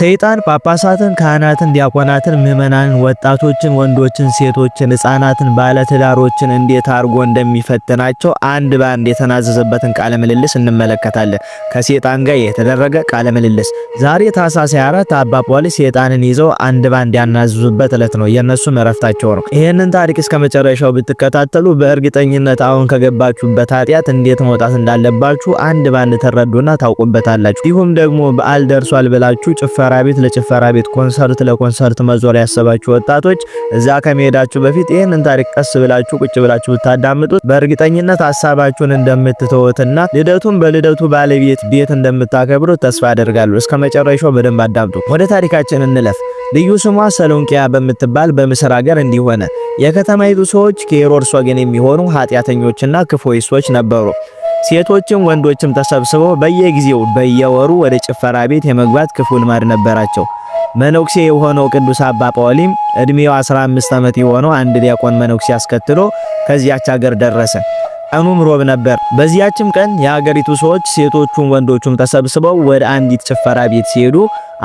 ሰይጣን ጳጳሳትን፣ ካህናትን፣ ዲያቆናትን፣ ምዕመናንን፣ ወጣቶችን፣ ወንዶችን፣ ሴቶችን፣ ሕፃናትን፣ ባለትዳሮችን እንዴት አድርጎ እንደሚፈትናቸው አንድ ባንድ የተናዘዘበትን ቃለ ምልልስ እንመለከታለን። ከሰይጣን ጋር የተደረገ ቃለ ምልልስ። ዛሬ ታኅሳስ 24 አባ ጳውሊ ሰይጣንን ይዘው አንድ ባንድ ያናዘዙበት ዕለት ነው። የነሱም እረፍታቸው ነው። ይሄንን ታሪክ እስከ መጨረሻው ብትከታተሉ በእርግጠኝነት አሁን ከገባችሁበት ኃጢአት እንዴት መውጣት እንዳለባችሁ አንድ ባንድ ተረዱና ታውቁበታላችሁ። እንዲሁም ደግሞ በዓል ደርሷል ብላችሁ ጭፈራ ቤት ለጭፈራ ቤት፣ ኮንሰርት ለኮንሰርት መዞር ያሰባችሁ ወጣቶች እዛ ከመሄዳችሁ በፊት ይሄንን ታሪክ ቀስ ብላችሁ ቁጭ ብላችሁ ብታዳምጡት በእርግጠኝነት ሐሳባችሁን እንደምትተውትና ልደቱን በልደቱ ባለቤት ቤት እንደምታከብሩት ተስፋ አደርጋለሁ። እስከ መጨረሻው በደንብ አዳምጡ። ወደ ታሪካችን እንለፍ። ልዩ ስሟ ሰሎንቄያ በምትባል በምስር ሀገር እንዲህ ሆነ። የከተማይቱ ሰዎች ከሄሮድስ ወገን የሚሆኑ ኃጢአተኞችና ክፉዎች ሰዎች ነበሩ። ሴቶችም ወንዶችም ተሰብስበው በየጊዜው በየወሩ ወደ ጭፈራ ቤት የመግባት ክፉ ልማድ ነበራቸው። መነኩሴ የሆነው ቅዱስ አባ ጳውሊም እድሜው 15 ዓመት የሆነው አንድ ዲያቆን መነኩሴ አስከትሎ ከዚያች ሀገር ደረሰ። ቀኑም ሮብ ነበር። በዚያችም ቀን የሀገሪቱ ሰዎች ሴቶቹም ወንዶቹም ተሰብስበው ወደ አንዲት ጭፈራ ቤት ሲሄዱ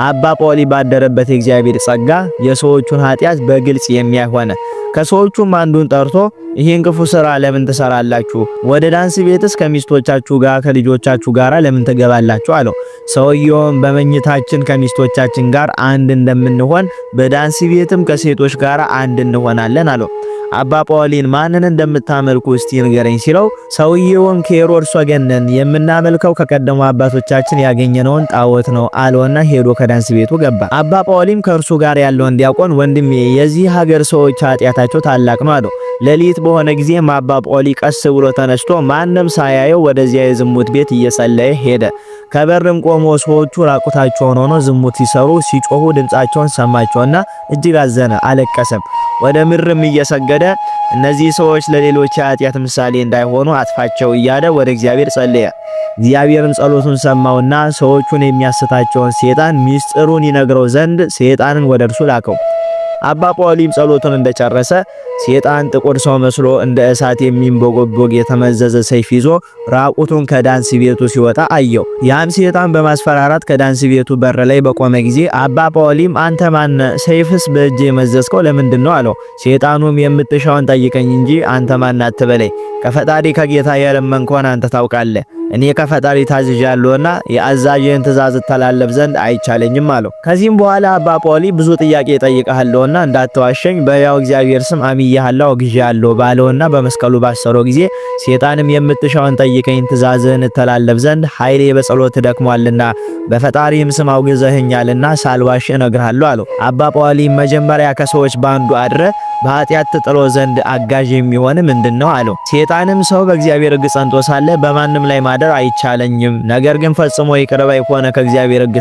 አባ ጳውሊ ባደረበት የእግዚአብሔር ጸጋ የሰዎቹን ኃጢአት በግልጽ የሚያይ ሆነ። ከሰዎቹም አንዱን ጠርቶ ይሄን ክፉ ስራ ለምን ትሰራላችሁ? ወደ ዳንስ ቤትስ ከሚስቶቻችሁ ጋር ከልጆቻችሁ ጋር ለምን ትገባላችሁ? አለው። ሰውየውም በመኝታችን ከሚስቶቻችን ጋር አንድ እንደምንሆን በዳንስ ቤትም ከሴቶች ጋር አንድ እንሆናለን አለው። አባ ጳውሊን ማንን እንደምታመልኩ እስቲ ንገረኝ ሲለው ሰውየውን ከሄሮድስ ወገን ነን፣ የምናመልከው ከቀደሙ አባቶቻችን ያገኘነውን ጣዖት ነው አለውና ሄዶ ከዳንስ ቤቱ ገባ። አባ ጳውሊም ከእርሱ ጋር ያለውን ዲያቆን ወንድሜ የዚህ ሀገር ሰዎች ኃጢአታቸው ታላቅ ነው አለው። ሌሊት በሆነ ጊዜም አባ ጳውሊ ቀስ ብሎ ተነስቶ ማንም ሳያየው ወደዚያ የዝሙት ቤት እየጸለየ ሄደ። ከበርም ቆሞ ሰዎቹ ራቁታቸውን ሆነው ዝሙት ሲሰሩ ሲጮሁ ድምጻቸውን ሰማቸውና እጅግ አዘነ፣ አለቀሰም። ወደ ምድርም እየሰገደ እነዚህ ሰዎች ለሌሎች ኃጢአት ምሳሌ እንዳይሆኑ አጥፋቸው እያለ ወደ እግዚአብሔር ጸለየ። እግዚአብሔርም ጸሎቱን ሰማውና ሰዎቹን የሚያስታቸውን ሰይጣን ሚስጥሩን ይነግረው ዘንድ ሰይጣንን ወደ እርሱ ላከው። አባ ጳውሊም ጸሎቱን እንደጨረሰ ሰይጣን ጥቁር ሰው መስሎ እንደ እሳት የሚንቦጎቦግ የተመዘዘ ሰይፍ ይዞ ራቁቱን ከዳንስ ቤቱ ሲወጣ አየው። ያም ሰይጣን በማስፈራራት ከዳንስ ቤቱ በር ላይ በቆመ ጊዜ አባ ጳውሊም አንተ ማነ? ሰይፍስ በእጅ የመዘዝከው ለምንድን ነው አለው። ሰይጣኑም የምትሻውን ጠይቀኝ እንጂ አንተ ማን አትበለኝ። ከፈጣሪ ከጌታ የለመንከውን አንተ ታውቃለህ። እኔ ከፈጣሪ ታዝዣለሁና የአዛዥን ትእዛዝ ተላለፍ ዘንድ አይቻለኝም አለው። ከዚህም በኋላ አባ ጳውሊ ብዙ ጥያቄ ጠይቀሃለሁና እንዳትዋሸኝ በያው እግዚአብሔር ስም አምያለሁ ግዣለሁ ባለውና በመስቀሉ ባሰረው ጊዜ ሰይጣንም የምትሻውን ጠይቀኝ ትእዛዝህን ተላለፍ ዘንድ ኃይሌ በጸሎት ደክሟልና በፈጣሪም ስም አውግዘህኛልና ሳልዋሽ እነግርሃለሁ አለው። አባ ጳውሊ መጀመሪያ ከሰዎች ባንዱ አድረ በኃጢአት ጥሎ ዘንድ አጋዥ የሚሆን ምንድነው አለው። ሰይጣንም ሰው በእግዚአብሔር ሕግ ጸንቶ ሳለ በማንም ላይ ማደር አይቻለኝም፣ ነገር ግን ፈጽሞ ይቅር ባይ ከሆነ ከእግዚአብሔር ሕግ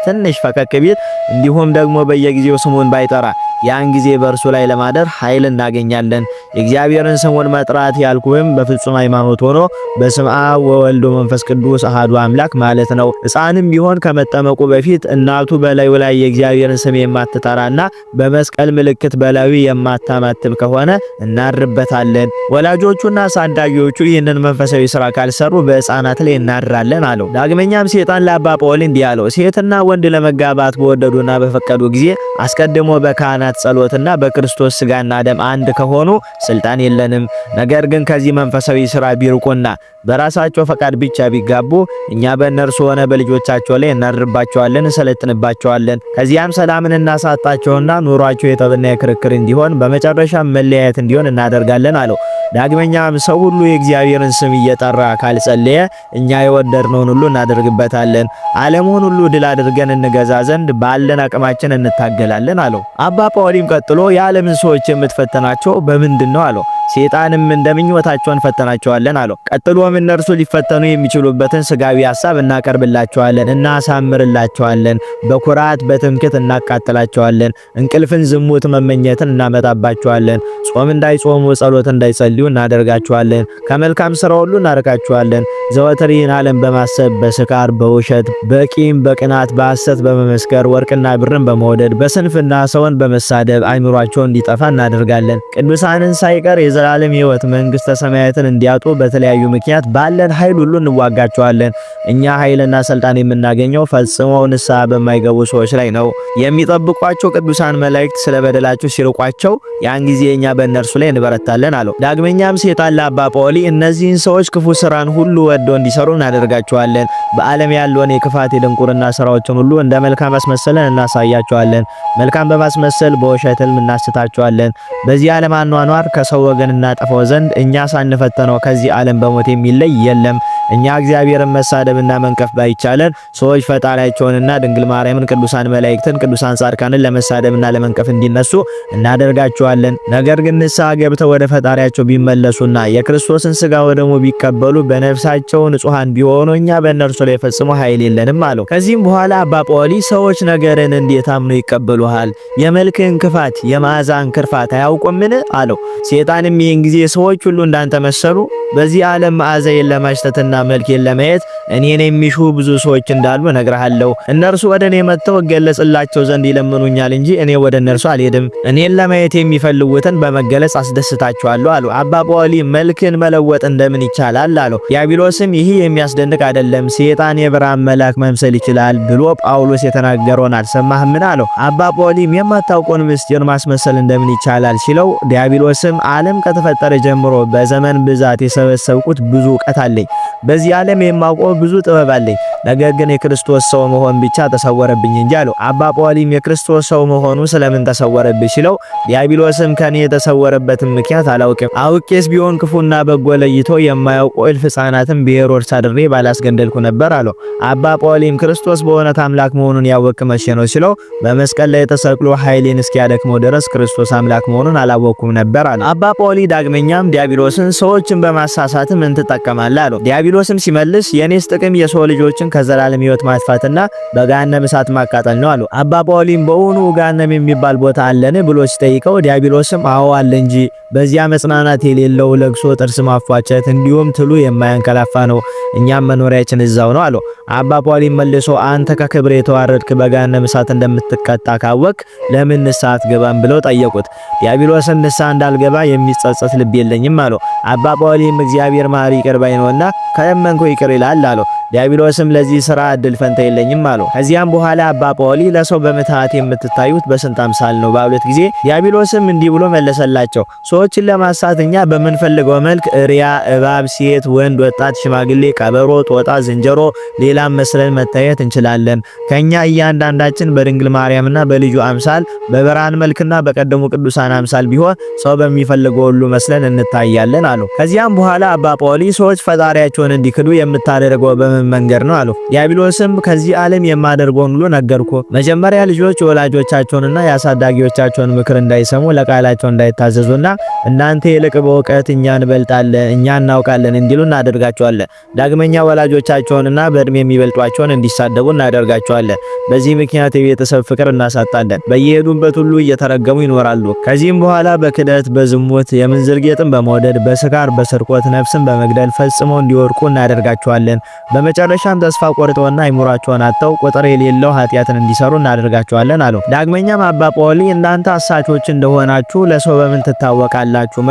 ትንሽ ፈቀቅ ቢል እንዲሁም ደግሞ በየጊዜው ስሙን ባይጠራ ያን ጊዜ በእርሱ ላይ ለማደር ኃይል እናገኛለን። የእግዚአብሔርን ስሙን መጥራት ያልኩህም በፍጹም ሃይማኖት ሆኖ በስመ አብ ወወልድ ወመንፈስ ቅዱስ አሐዱ አምላክ ማለት ነው። ሕፃንም ቢሆን ከመጠመቁ በፊት እናቱ በላዩ ላይ የእግዚአብሔርን ስም የማትጠራና በመስቀል ምልክት በላዩ የማታማትብ ከሆነ እናርበታለን። ወላጆቹና አሳዳጊዎቹ ይህንን መንፈሳዊ ስራ ካልሰሩ በሕፃናት ላይ እናድራለን አለው። ዳግመኛም ሰይጣን ለአባ ጳውሊ እንዲህ አለው። ሴትና ወንድ ለመጋባት በወደዱና በፈቀዱ ጊዜ አስቀድሞ በካህናት ጸሎትና በክርስቶስ ስጋና ደም አንድ ከሆኑ ስልጣን የለንም። ነገር ግን ከዚህ መንፈሳዊ ስራ ቢርቁና በራሳቸው ፈቃድ ብቻ ቢጋቡ እኛ በእነርሱ ሆነ በልጆቻቸው ላይ እናድርባቸዋለን፣ እንሰለጥንባቸዋለን። ከዚያም ሰላምን እናሳጣቸውና ኑሯቸው የጠብና የክርክር እንዲሆን በመጨረሻም መለያየት እንዲሆን እናደርጋለን አለው። ዳግመኛም ሰው ሁሉ የእግዚአብሔርን ስም እየጠራ ካልጸለየ እኛ የወደድነውን ሁሉ እናደርግበታለን። ዓለሙን ሁሉ ድል አድርገን እንገዛ ዘንድ ባለን አቅማችን እንታገላለን አለው። አባ ጳውሊም ቀጥሎ የዓለምን ሰዎች የምትፈተናቸው በምንድን ነው አለው። ሰይጣንም እንደምኞታቸው እንፈተናቸዋለን አለው። ቀጥሎም እነርሱ ሊፈተኑ የሚችሉበትን ስጋዊ ሐሳብ እናቀርብላቸዋለን፣ እናሳምርላቸዋለን። በኩራት በትምክህት እናቃጥላቸዋለን። እንቅልፍን፣ ዝሙት፣ መመኘትን እናመጣባቸዋለን። ጾም እንዳይጾሙ ጸሎት እንዳይጸልዩ እናደርጋቸዋለን። ከመልካም ስራ ሁሉ እናርቃቸዋለን። ዘወትር ይህን ዓለም በማሰብ በስካር በውሸት በቂም በቅናት በሐሰት በመመስከር ወርቅና ብርን በመውደድ በስንፍና ሰውን በመሳደብ አይምሯቸው እንዲጠፋ እናደርጋለን። ቅዱሳንን ሳይቀር የዘላለም ሕይወት መንግስተ ሰማያትን እንዲያጡ በተለያዩ ምክንያት ባለን ኃይል ሁሉ እንዋጋቸዋለን። እኛ ኃይልና ስልጣን የምናገኘው ፈጽመው ንስሐ በማይገቡ ሰዎች ላይ ነው። የሚጠብቋቸው ቅዱሳን መላእክት ስለበደላቸው ሲርቋቸው ያን ጊዜ እኛ በእነርሱ ላይ እንበረታለን አለው። ዳግመኛም ሴጣን ለአባ ጳውሊ እነዚህን ሰዎች ክፉ ስራን ሁሉ ወደው እንዲሰሩ እናደርጋቸዋለን። በዓለም ያለውን የክፋት የድንቁርና ስራዎችን ሁሉ እንደ መልካም አስመሰለን እናሳያቸዋለን። መልካም በማስመሰል በውሸት ሕልም እናስታቸዋለን። በዚህ ዓለም አኗኗር ከሰው ወገን እናጠፋው ዘንድ እኛ ሳንፈተነው ከዚህ ዓለም በሞት የሚለይ የለም። እኛ እግዚአብሔርን መሳደብና መንቀፍ ባይቻለን ሰዎች ፈጣሪያቸውንና ድንግል ማርያምን፣ ቅዱሳን መላእክትን፣ ቅዱሳን ጻድቃንን ለመሳደብና ለመንቀፍ እንዲነሱ እናደርጋቸዋለን። ነገር ግን ንስሐ ገብተው ወደ ፈጣሪያቸው ቢመለሱና የክርስቶስን ሥጋ ወደሙ ቢቀበሉ በነፍሳቸው ንጹሃን ቢሆኑ እኛ በእነርሱ ላይ ፈጽሞ ኃይል የለንም አለው። ከዚህም በኋላ አባ ጳውሊ ሰዎች ነገርን እንዴት አምነው ይቀበሉሃል? የመልክህን ክፋት የመዓዛን ክርፋት አያውቁምን? አለው። ሴጣንም ይህን ጊዜ ሰዎች ሁሉ እንዳንተ መሰሉ? በዚህ ዓለም መዓዛዬን ለማሽተትና መልኬን ለማየት እኔን የሚሹ ብዙ ሰዎች እንዳሉ እነግርሃለሁ። እነርሱ ወደ እኔ መጥተው እገለጽላቸው ዘንድ ይለምኑኛል እንጂ እኔ ወደ እነርሱ አልሄድም። እኔን ለማየት የሚፈልጉትን በመገለጽ አስደስታቸዋለሁ አሉ። አባ ጳውሊ መልክን መለወጥ እንደምን ይቻላል? አለው። ዲያብሎስም ይህ የሚያስደንቅ አይደለም፣ ሴጣን የብርሃን መልአክ መምሰል ይችላል ብሎ ጳውሎስ የተናገረውን አልሰማህምን? አለው። አባ ጳውሊም የማታውቀውን ምስጢር ማስመሰል እንደምን ይቻላል ሲለው፣ ዲያብሎስም ዓለም ከተፈጠረ ጀምሮ በዘመን ብዛት የሰበሰብኩት ብዙ ዕውቀት አለኝ፣ በዚህ ዓለም የማውቀው ብዙ ጥበብ አለኝ፣ ነገር ግን የክርስቶስ ሰው መሆን ብቻ ተሰወረብኝ እንጂ አለው። አባ ጳውሊም የክርስቶስ ሰው መሆኑ ስለምን ተሰወረብኝ ሲለው፣ ዲያብሎስም ከኔ የተሰወረበትን ምክንያት አላውቅም፣ አውቄስ ቢሆን ክፉና በጎ ለይቶ የማያውቁ እልፍ ሕፃናትን በሄሮድስ አድሬ ባላስገደልኩ ነበር አለው። አባ ጳውሊም ክርስቶስ በእውነት አምላክ መሆኑን ያወቅ መቼ ነው ሲለው፣ በመስቀል ላይ ተሰቅሎ ኃይሌን እስኪያደክመው ድረስ ክርስቶስ አምላክ መሆኑን አላወቅኩም ነበር አለው። አባ ጳውሊ ዳግመኛም ዲያብሎስን ሰዎችን በማሳሳት ምን ትጠቀማለህ? አለው። ዲያብሎስም ሲመልስ የኔስ ጥቅም የሰው ልጆችን ከዘላለም ሕይወት ማጥፋትና በገሃነመ እሳት ማቃጠል ነው አለው። አባ ጳውሊም በእውኑ ገሃነም የሚባል ቦታ አለን ብሎ ሲጠይቀው፣ ዲያብሎስም አዎ አለ እንጂ በዚያ መጽናናት የሌለው ለቅሶ፣ ጥርስ ማፏጨት እንዲሁም ትሉ የማያንቀላፋ ነው፣ እኛም መኖሪያችን እዛው ነው አለው። አባ ጳውሊም መልሶ አንተ ከክብር የተዋረድክ በገሃነመ እሳት እንደምትቀጣ ካወቅ ለምን ንስሐ አትገባም ብለው ጠየቁት። ዲያብሎስም ንስሐ እንዳልገባ የሚጸጸት ልብ የለኝም አለው። አባ ጳውሊም እግዚአብሔር መሐሪ ይቅር ባይ ነውና ከለመንኩ ይቅር ይላል አለው። ዲያብሎስም ለዚህ ሥራ እድል ፈንታ የለኝም አለው። ከዚያም በኋላ አባ ጳውሊ ለሰው በምትሃት የምትታዩት በስንት አምሳል ነው ባሉት ጊዜ ዲያብሎስም እንዲህ ብሎ መለሰላቸው፣ ሰዎችን ለማሳት እኛ በምንፈልገው መልክ እሪያ፣ እባብ፣ ሴት፣ ወንድ፣ ወጣት፣ ሽማግሌ፣ ቀበሮ፣ ጦጣ፣ ዝንጀሮ፣ ሌላም መስለን መታየት እንችላለን። ከኛ እያንዳንዳችን በድንግል ማርያምና በልጁ አምሳል በብርሃን መልክና በቀደሙ ቅዱሳን አምሳል ቢሆን ሰው በሚፈልገው ሁሉ መስለን እንታያለን አሉ። ከዚያም በኋላ አባ ጳውሊ ሰዎች ፈጣሪያቸውን እንዲክዱ የምታደርገው በምን መንገድ ነው አሉ። ዲያብሎስም ከዚህ ዓለም የማደርገውን ሁሉ ነገርኩ። መጀመሪያ ልጆች የወላጆቻቸውንና የአሳዳጊዎቻቸውን ምክር እንዳይሰሙ ለቃላቸው እንዳይታዘዙና እናንተ ይልቅ በእውቀት እኛ እንበልጣለን እኛ እናውቃለን እንዲሉ እናደርጋቸዋለን። ዳግመኛ ወላጆቻቸውንና በእድሜ የሚበልጧቸውን እንዲሳደቡ እናደርጋቸዋለን። በዚህ ምክንያት የቤተሰብ ፍቅር እናሳጣለን። በየሄዱበት ሁሉ እየተረገሙ ይኖራሉ። ከዚህም በኋላ በክደት፣ በዝሙት፣ የምንዝር ጌጥን በመውደድ፣ በስካር፣ በስርቆት፣ ነፍስን በመግደል ፈጽመው እንዲወድቁ እናደርጋቸዋለን። በመጨረሻም ተስፋ ቆርጠውና አይምሯቸውን አጥተው ቁጥር የሌለው ኃጢአትን እንዲሰሩ እናደርጋቸዋለን አለው። ዳግመኛም አባ ጳውሊ እናንተ አሳቾች እንደሆናችሁ ለሰው በምን ትታወቃላችሁ?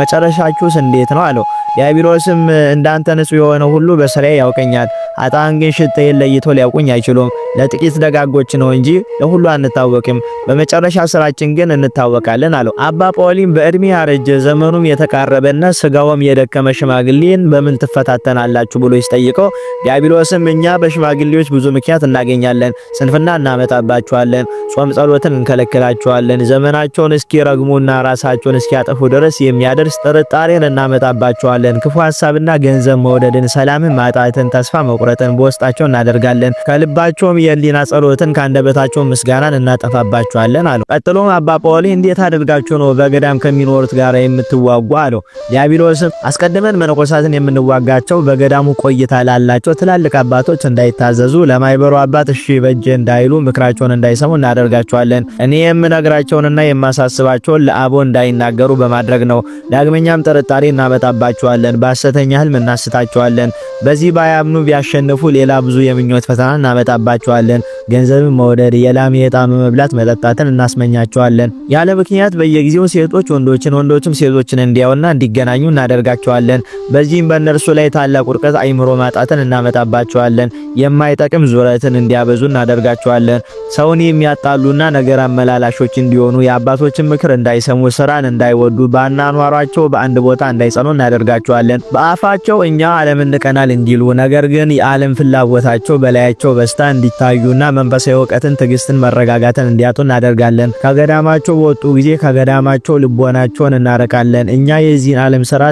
መጨረሻችሁስ እንዴት ነው አለው። ዲያብሎስም እንዳንተ ንጹሕ የሆነ ሁሉ በስራዬ ያውቀኛል፣ ኃጥአን ግን ሽታዬን ለይቶ ሊያውቁኝ አይችሉም። ለጥቂት ደጋጎች ነው እንጂ ለሁሉ አንታወቅም፣ በመጨረሻ ስራችን ግን እንታወቃለን አለው። አባ ጳውሊም በእድሜ ያረጀ ዘመኑም የተቃረበና ስጋውም የደከመ ሽማግሌን በምን ትፈታተናላችሁ ብሎ ሲጠይቀው፣ ዲያብሎስም እኛ በሽማግሌዎች ብዙ ምክንያት እናገኛለን፣ ስንፍና እናመጣባቸዋለን፣ ጾም ጸሎትን እንከለክላቸዋለን፣ ዘመናቸውን እስኪረግሙና ራሳቸውን እስኪያጠፉ ድረስ የሚያደርስ ጥርጣሬን እናመጣባቸዋለን፣ ክፉ ሐሳብና ገንዘብ መውደድን፣ ሰላምን ማጣትን፣ ተስፋ መቁረጥን በውስጣቸው እናደርጋለን፣ ከልባቸውም የህሊና ጸሎትን ከአንደበታቸው ምስጋናን እናጠፋባቸዋለን አለው። ቀጥሎም አባ ጳውሊ እንዴት አድርጋችሁ ነው በገዳም ከሚኖሩት ጋር የምትዋጉ አለው። ዲያብሎስም አስቀድመን መነኮሳትን የምንዋጋቸው በገዳሙ ቆይታ ላላቸው ትላልቅ አባቶች እንዳይታዘዙ ለማይበሩ አባት እሺ በጀ እንዳይሉ ምክራቸውን እንዳይሰሙ እናደርጋቸዋለን። እኔ የምነግራቸውንና የማሳስባቸውን ለአቦ እንዳይናገሩ በማድረግ ነው። ዳግመኛም ጥርጣሬ እናመጣባቸዋለን እናሳምናቸዋለን፣ በሐሰተኛ ህልም እናስታቸዋለን። በዚህ ባያምኑ ቢያሸንፉ ሌላ ብዙ የምኞት ፈተና እናመጣባቸዋለን። ገንዘብን መውደድ፣ የላም የጣም መብላት መጠጣትን እናስመኛቸዋለን። ያለ ምክንያት በየጊዜው ሴቶች ወንዶችን ወንዶችም ሴቶችን እንዲያውና እንዲገናኙ እናደርጋቸዋለን። በዚህም በእነርሱ ላይ ታላቅ ውድቀት አይምሮ ማጣትን እናመጣባቸዋለን። የማይጠቅም ዙረትን እንዲያበዙ እናደርጋቸዋለን። ሰውን የሚያጣሉና ነገር አመላላሾች እንዲሆኑ፣ የአባቶችን ምክር እንዳይሰሙ፣ ስራን እንዳይወዱ፣ በአኗኗራቸው በአንድ ቦታ እንዳይጸኑ እናደርጋቸዋለን። በአፋቸው እኛ ዓለምን ንቀናል እንዲሉ፣ ነገር ግን የዓለም ፍላጎታቸው በላያቸው በስታ እንዲታዩና መንፈሳዊ እውቀትን፣ ትዕግስትን፣ መረጋጋትን እንዲያጡ እናደርጋለን። ከገዳማቸው በወጡ ጊዜ ከገዳማቸው ልቦናቸውን እናረቃለን። እኛ የዚህን ዓለም ስራ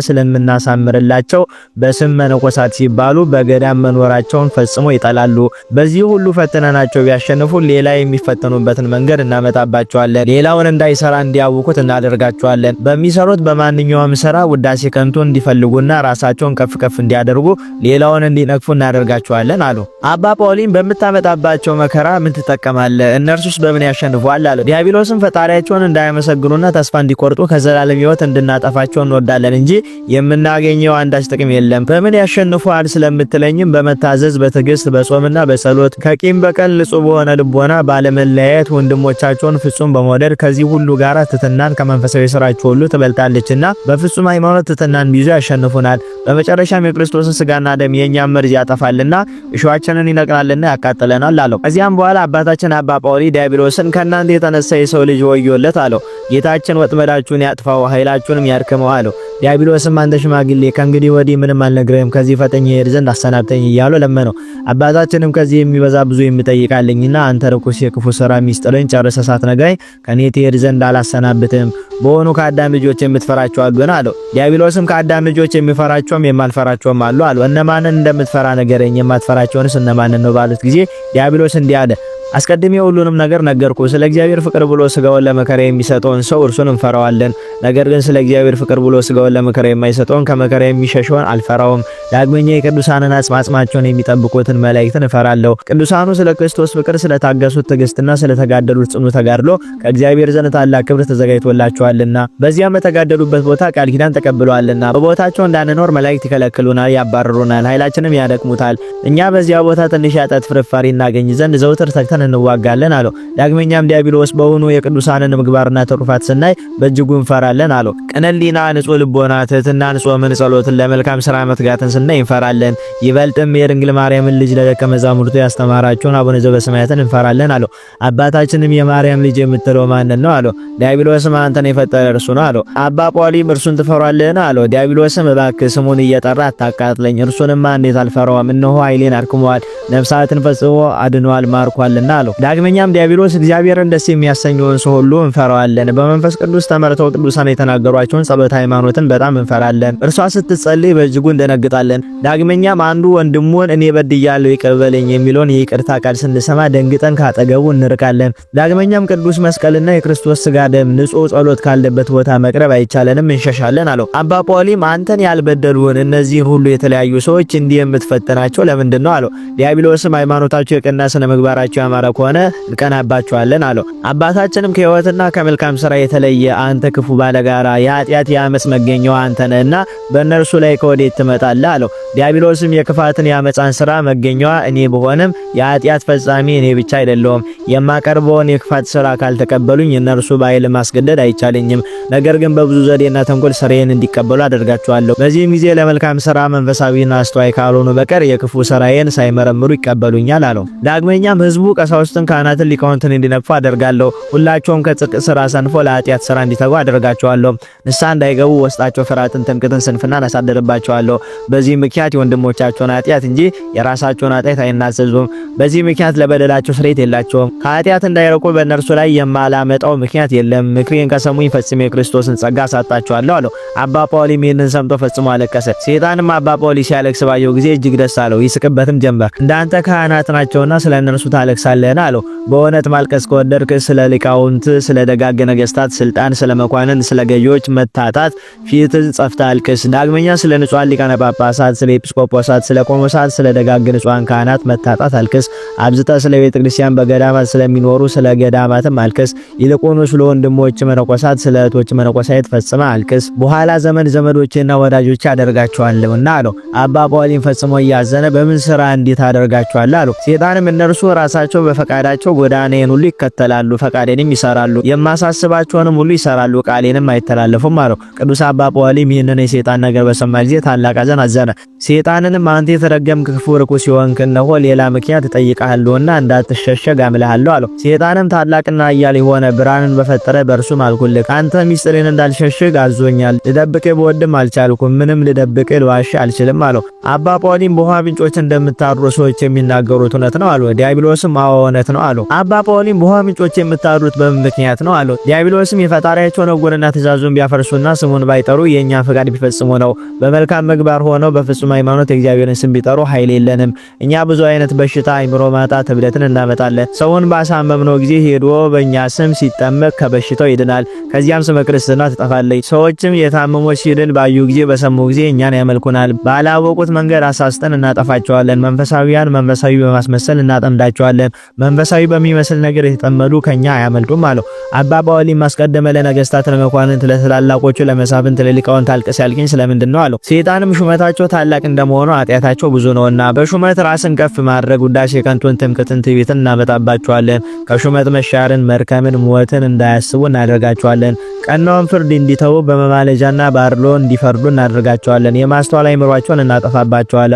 ስለምናሳምርላቸው በስም መነኮሳት ሲባሉ በገዳም መኖራቸውን ፈጽሞ ይጠላሉ። በዚህ ሁሉ ፈተናቸው ቢያሸንፉ ሌላ የሚፈተኑበትን መንገድ እናመጣባቸዋለን። ሌላውን እንዳይሰራ እንዲያውቁት እናደርጋቸዋለን። በሚሰሩት በማንኛውም ስራ ውዳሴ ከንቱ እንዲፈልጉና ራሳቸውን ከፍ ከፍ እንዲያደርጉ ሌላውን እንዲነቅፉ እናደርጋቸዋለን አሉ። አባ ጳውሊን በምታመጣባቸው መከራ ምን ትጠቀማለህ? እነርሱስ በምን ያሸንፏል? አለ። ዲያብሎስን ፈጣሪያቸውን እንዳያመሰግኑና ተስፋ እንዲቆርጡ ከዘላለም ሕይወት እንድናጠፋቸው እንወዳለን እንጂ የምናገኘው አንዳች ጥቅም የለም። በምን ያሸንፏል ስለምትለኝም በመታዘዝ በትዕግስት በጾምና በጸሎት ከቂም በቀል ንጹህ በሆነ ልቦና ባለመለያየት ወንድሞቻቸውን ፍጹም በመውደድ ከዚህ ሁሉ ጋር ትሕትናን ከመንፈሳዊ ስራቸው ሁሉ ትበልጣለችና በፍጹም ሃይማኖት ትሕትናን ቢይዙ ያሸንፉናል። በመጨረሻም የክርስቶስን ስጋና ደም የኛም መርዝ ያጠፋልና እሾሃችንን ይነቅላልና ያቃጥለናል አለው። ከዚያም በኋላ አባታችን አባ ጳውሊ ዲያብሎስን ከእናንተ የተነሳ የሰው ልጅ ወዮለት አለው። ጌታችን ወጥመዳችሁን ያጥፋው ኃይላችሁንም ያድክመው አለው። ዲያብሎስም አንተ ሽማግሌ ከእንግዲህ ወዲህ ምንም አልነግርህም፣ ከዚህ ፈጠኝ ይሄድ ዘንድ አሰናብተኝ እያሉ ለመነው። አባታችንም ከዚህ የሚበዛ ብዙ የሚጠይቃለኝና አንተ ርኩስ የክፉ ሥራ ሚስጥርን ጨርሰህ ሳትነግረኝ ከኔ ትሄድ ዘንድ አላሰናብትህም። በሆኑ ከአዳም ልጆች የምትፈራቸው አሉን አለው። ዲያብሎስም ከአዳም ልጆች የሚፈራቸውም የማልፈራቸውም አሉ አለው። እነማንን እንደምትፈራ ንገረኝ፣ የማትፈራቸውንስ እነማንን ነው ባሉት ጊዜ ዲያብሎስ እንዲህ አለ። አስቀድሜ ሁሉንም ነገር ነገርኩ። ስለ እግዚአብሔር ፍቅር ብሎ ስጋውን ለመከራ የሚሰጠውን ሰው እርሱን እንፈራዋለን። ነገር ግን ስለ እግዚአብሔር ፍቅር ብሎ ስጋውን ለመከራ የማይሰጠውን ከመከራ የሚሸሸውን አልፈራውም። ዳግመኛ የቅዱሳንን አጽማቸውን የሚጠብቁትን መላእክትን እፈራለሁ። ቅዱሳኑ ስለ ክርስቶስ ፍቅር ስለታገሱት ትዕግስትና ስለተጋደሉት ጽኑ ተጋድሎ ከእግዚአብሔር ዘንድ ታላቅ ክብር ተዘጋጅቶላቸዋልና በዚያም በተጋደሉበት ቦታ ቃል ኪዳን ተቀብለዋልና በቦታቸው እንዳንኖር መላእክት ይከለክሉናል፣ ያባርሩናል፣ ኃይላችንም ያደክሙታል። እኛ በዚያ ቦታ ትንሽ ያጠት ፍርፋሪ እናገኝ ዘንድ ዘውትር ተግተን እንዋጋለን አለው። ዳግመኛም ዲያብሎስ በውኑ የቅዱሳንን ምግባርና ትሩፋት ስናይ በእጅጉ እንፈራለን አለው። ቅንሊና፣ ንጹህ ልቦና፣ ትሕትናን፣ ጾምን፣ ጸሎትን፣ ለመልካም ስራ መትጋትን ስናይ እንፈራለን። ይበልጥም የድንግል ማርያምን ልጅ ለደቀ መዛሙርቱ ያስተማራቸውን አቡነ ዘበሰማያትን እንፈራለን አለው። አባታችንም የማርያም ልጅ የምትለው ማንን ነው አለው። ዲያብሎስም አንተን የፈጠረ እርሱ ነው አለው። አባ ጳውሊም እርሱን ትፈራለህን አለው። ዲያብሎስም እባክህ ስሙን እየጠራ አታቃጥለኝ፣ እርሱንማ እንዴት አልፈራውም? እነሆ ኃይሌን አድክሟል፣ ነፍሳትን ፈጽሞ አድኗል፣ ማርኳልና አለው። ዳግመኛም ዲያብሎስ እግዚአብሔርን ደስ የሚያሰኘውን ሰው ሁሉ እንፈራዋለን። በመንፈስ ቅዱስ ተመርተው ቅዱሳን የተናገሯቸውን ጸሎተ ሃይማኖትን በጣም እንፈራለን። እርሷ ስትጸልይ በእጅጉ እንደነግጣለን። ዳግመኛም አንዱ ወንድሙን እኔ በድያለሁ ይቅር በለኝ የሚለውን የይቅርታ ቃል ስንሰማ ደንግጠን ካጠገቡ እንርቃለን። ዳግመኛም ቅዱስ መስቀልና የክርስቶስ ስጋ ደም ንጹህ ጸሎት ካለበት ቦታ መቅረብ አይቻለንም፣ እንሸሻለን አለው። አባ ጳውሊም አንተን ያልበደሉን እነዚህን ሁሉ የተለያዩ ሰዎች እንዲህ የምትፈትናቸው ለምንድን ነው አለው። ዲያብሎስም ሃይማኖታቸው የቀና ስነ ምግባራቸው ያማረ ከሆነ እንቀናባቸዋለን አለው። አባታችንም ከሕይወትና ከመልካም ስራ የተለየ አንተ ክፉ ባለጋራ የኃጢአት የአመጽ መገኛው አንተ ነህና በእነርሱ ላይ ከወዴት ትመጣለህ አለው። ዲያብሎስም የክፋትን የአመጻን ስራ መገኛዋ እኔ ብሆንም የኃጢአት ፈጻሚ እኔ ብቻ አይደለሁም። የማቀርበውን የክፋት ስራ ካልተቀበሉኝ እነርሱ በኃይል ማስገደድ አይቻለኝም። ነገር ግን በብዙ ዘዴና ተንኮል ስራዬን እንዲቀበሉ አደርጋቸዋለሁ። በዚህም ጊዜ ለመልካም ስራ መንፈሳዊና አስተዋይ ካልሆኑ በቀር የክፉ ስራዬን ሳይመረምሩ ይቀበሉኛል አለው። ዳግመኛም ህዝቡ ቀሳውስትን፣ ካህናትን፣ ሊቃውንትን እንዲነቅፉ አደርጋለሁ። ሁላቸውም ከጽድቅ ስራ ሰንፎ ለኃጢአት ስራ እንዲተጉ አደርጋቸዋለሁ። ንስሐ እንዳይገቡ ውስጣቸው ፍርሃትን፣ ትምክህትን፣ ስንፍናን አሳደርባቸዋለሁ። በዚህ ምክንያት የወንድሞቻቸውን ኃጢአት እንጂ የራሳቸውን ኃጢአት አይናዘዙም። በዚህ ምክንያት ለበደላቸው ስርየት የላቸውም። ከኃጢአት እንዳይረቁ በእነርሱ ላይ የማላመጣው ምክንያት የለም። ምክሬን ከሰሙኝ ፈጽሜ የክርስቶስን ጸጋ አሳጣቸዋለሁ አለው። አባ ጳውሊም ይህንን ሰምቶ ፈጽሞ አለቀሰ። ሰይጣንም አባ ጳውሊ ሲያለቅስ ባየው ጊዜ እጅግ ደስ አለው፣ ይስቅበትም ጀመር። እንዳንተ ካህናት ናቸውና ስለ እነርሱ ታለቅሳለህን አለው። በእውነት ማልቀስ ከወደድክ ስለ ሊቃውንት ስለ ደጋግ ነገስታት ስልጣን፣ ስለ መኳንን፣ ስለ ገዢዎች መታታት ፊትን ጸፍታ አልቅስ። ዳግመኛ ስለ ንጹሃን ሊቃነ ጳጳሳት፣ ስለ ኤጲስቆጶሳት፣ ስለ ቆሞሳት፣ ስለ ደጋግ ንጹሃን ካህናት መታጣት አልቅስ። አብዝተ ስለ ቤተ ክርስቲያን በገዳማት ስለሚኖሩ ስለ ገዳማትም አልቅስ። ይልቁኑ ስለ ወንድሞች መነኮሳት፣ ስለ እህቶች መነኮሳት ፈጽመ አልቅስ። በኋላ ዘመን ዘመዶችና ወዳጆች አደርጋቸዋለሁና አለው። አባ ጳውሊን ፈጽሞ እያዘነ በምን ስራ እንዴት አደርጋቸዋለሁ አለው። ሰይጣንም እነርሱ ራሳቸው በፈቃዳቸው ጎዳናዬን ሁሉ ይከተላሉ፣ ፈቃዴንም ይሰራሉ፣ የማሳስባቸውንም ሁሉ ይሰራሉ፣ ቃሌንም አይተላለፉም አለው። ቅዱስ አባ ጳውሊም ይህንን የሰይጣን ነገር በሰማ ጊዜ ታላቅ ሐዘን አዘነ። ሰይጣንንም አንተ የተረገምክ ክፉ ርኩስ የሆንክ እነሆ ሌላ ምክንያት እጠይቅሃለሁና እንዳትሸሸግ አምልሃለሁ አለው። ሰይጣንም ታላቅና ኃያል የሆነ ብርሃንን በፈጠረ በእርሱ ማልኩልህ፣ አንተ ሚስጥሬን እንዳልሸሽግ አዞኛል። ልደብቅህ ብወድም አልቻልኩም፣ ምንም ልደብቅህ ልዋሽ አልችልም አለው። አባ ጳውሊም በውሃ ምንጮች እንደምታድሩ ሰዎች የሚናገሩት እውነት ነው አለው። ዲያብሎስም አዎ እውነት ነው አለው። አባ ጳውሊም በውሃ ምንጮች የምታድሩት በምን ምክንያት ነው አለው። ዲያብሎስም የፈጣሪያቸውን ሕጉንና ትእዛዙን ቢያፈርሱና ስሙን ባይጠሩ የእኛን ፈቃድ ቢፈጽሙ ነው። በመልካም ምግባር ሆነው በፍጹም ሃይማኖት የእግዚአብሔርን ስም ቢጠሩ ኃይል የለንም። እኛ ብዙ አይነት በሽታ፣ አይምሮ ማጣት፣ እብደትን እናመጣለን። ሰውን ባሳመምነው ጊዜ ሄዶ በእኛ ስም ሲጠመቅ ከበሽታው ይድናል። ከዚያም ስመ ክርስትና ትጠፋለች። ሰዎችም የታመሞች ሲድን ባዩ ጊዜ በሰሙ ጊዜ እኛን ያመልኩናል። ባላወቁት መንገድ አሳስተን እናጠፋቸዋለን። መንፈሳዊያን መንፈሳዊ በማስመሰል እናጠምዳቸዋለን። መንፈሳዊ በሚመስል ነገር የተጠመዱ ከኛ አያመልጡም አለው። አባ ጳውሊም አስቀደመ ለነገስታት፣ ለመኳንንት፣ ለታላላቆቹ፣ ለመሳፍንት፣ ለሊቃውንት አልቅስ ያልከኝ ስለምንድን ነው አለው። ሰይጣንም ሹመታቸው ታላቅ እንደመሆኑ ኃጢአታቸው ብዙ ነውና በሹመት ራስን ከፍ ማድረግ፣ ውዳሴ ከንቱን፣ ትምክህትን፣ ትዕቢትን እናመጣባቸዋለን። ከሹመት መሻርን፣ መርከምን፣ ሞትን እንዳያስቡ እናደርጋቸዋለን። ቀናውን ፍርድ እንዲተው በመማለጃና ባርሎ እንዲፈርዱ እናደርጋቸዋለን። የማስተዋል አእምሯቸውን እናጠፋባቸዋለን።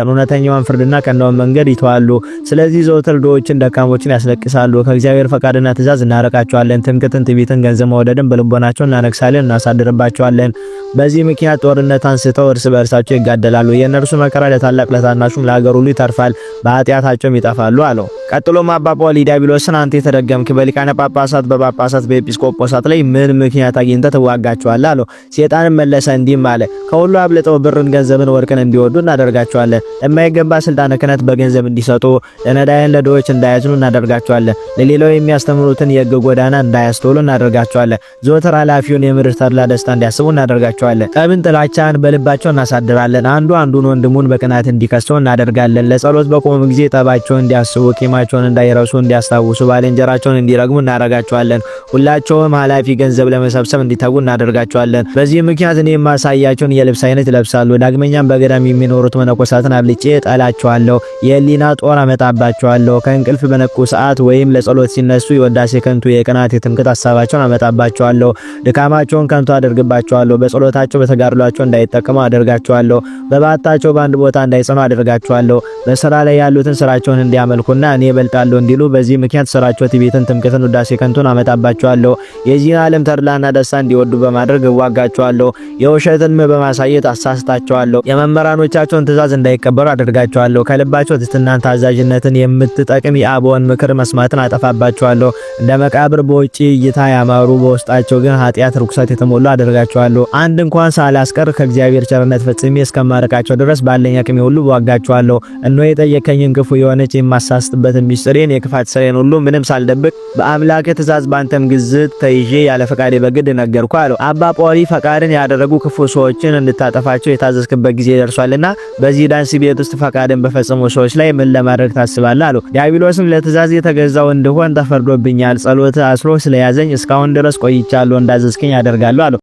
እውነተኛውን ፍርድና ቀናውን መንገድ ይተዋሉ። ስለዚህ ዘወትር ድሆችን፣ ደካሞችን ያስለቅሳሉ። ከእግዚአብሔር ፈቃድና ትእዛዝ እናረቃቸዋለን። ትምክህትን፣ ትዕቢትን፣ ገንዘብ መውደድን በልቦናቸው እናነግሳለን፣ እናሳድርባቸዋለን። በዚህ ምክንያት ጦርነት አንስተው እርስ በእርሳቸው ይጋደላሉ። የእነርሱ መከራ ለታላቅ ለታናሹም ለሀገር ሁሉ ይተርፋል፣ በኃጢአታቸውም ይጠፋሉ አለው። ቀጥሎም አባ ጳውሊ ዲያብሎስን አንተ የተረገምክ በሊቃነ ጳጳሳት፣ በጳጳሳት፣ በኤጲስቆጶሳት ላይ ምን ምክንያት አግኝተህ ትዋጋቸዋለህ አለው። ሰይጣንም መለሰ እንዲህም አለ፣ ከሁሉ አብልጠው ብርን፣ ገንዘብን፣ ወርቅን እንዲወዱ እናደርጋቸዋለን። ለማይገባ ስልጣነ ክህነት በገንዘብ እንዲሰጡ፣ ለነዳያን ለድሆች እንዳያዝኑ እናደርጋቸዋለን። ለሌላው የሚያስተምሩትን የሕግ ጎዳና እንዳያስተውሉ እናደርጋቸዋለን። ዘወትር ኃላፊውን የምድር ተድላ ደስታ እንዲያስቡ እናደርጋቸዋለን። ጠብን፣ ጥላቻን በልባቸው እናሳድራለን። አንዱ አንዱን ወንድሙን በቅናት እንዲከሰው እናደርጋለን። ለጸሎት በቆሙ ጊዜ ጠባቸውን እንዲያስቡ፣ ቂማቸውን እንዳይረሱ እንዲያስታውሱ፣ ባልንጀራቸውን እንዲረግሙ እናደርጋቸዋለን። ሁላቸውም ኃላፊ ገንዘብ ለመሰብሰብ እንዲተጉ እናደርጋቸዋለን። በዚህ ምክንያት እኔ የማሳያቸውን የልብስ አይነት ይለብሳሉ። ዳግመኛም በገዳም የሚኖሩት መነኮሳትን አብልጬ እጠላቸዋለሁ። የህሊና ጦር አመጣባቸዋለሁ። ከእንቅልፍ በነቁ ሰዓት ወይም ለጸሎት ሲነሱ የወዳሴ ከንቱ፣ የቅናት፣ የትምክህት ሐሳባቸውን አመጣባቸዋለሁ። ድካማቸውን ከንቱ አደርግባቸዋለሁ። በጸሎታቸው በተጋድሏቸው እንዳይጠቀሙ አደርጋቸዋለሁ። በባታቸው በአንድ ቦታ እንዳይጸኑ አደርጋቸዋለሁ። በስራ ላይ ያሉትን ስራቸውን እንዲያመልኩና እኔ እበልጣለሁ እንዲሉ በዚህ ምክንያት ስራቸው ትዕቢትን፣ ትምክህትን፣ ውዳሴ ከንቱን አመጣባቸዋለሁ። የዚህን ዓለም ተድላና ደስታ እንዲወዱ በማድረግ እዋጋቸዋለሁ። የውሸትን በማሳየት አሳስታቸዋለሁ። የመምህራኖቻቸውን ትእዛዝ እንዳይቀበሉ አደርጋቸዋለሁ። ከልባቸው ትሕትናን፣ ታዛዥነትን የምትጠቅም የአበውን ምክር መስማትን አጠፋባቸዋለሁ። እንደ መቃብር በውጪ እይታ ያማሩ በውስጣቸው ግን ኃጢአት፣ ርኩሰት የተሞሉ አደርጋቸዋለሁ። አንድ እንኳን ሳላስቀር ከእግዚአብሔር ቸርነት ፈጽሜ እስከማርቃቸው ድረስ ባለኝ አቅሜ ሁሉ እዋጋቸዋለሁ። እነሆ የጠየከኝን ክፉ የሆነች የማሳስትበትን ሚስጥሬን፣ የክፋት ስሬን ሁሉ ምንም ሳልደብቅ በአምላክ ትእዛዝ ባንተም ግዝት ተይዤ ያለ ፈቃዴ በግድ ነገርኩ አለው። አባ ጳውሊ ፈቃድን ያደረጉ ክፉ ሰዎችን እንድታጠፋቸው የታዘዝክበት ጊዜ ደርሷልና በዚህ ዳንስ ቤት ውስጥ ፈቃድን በፈጸሙ ሰዎች ላይ ምን ለማድረግ ታስባለህ አለው። ዲያብሎስም ለትእዛዝ የተገዛው እንደሆን ተፈርዶብኛል። ጸሎት አስሮ ስለያዘኝ እስካሁን ድረስ ቆይቻለሁ። እንዳዘዝከኝ አደርጋለሁ አለው።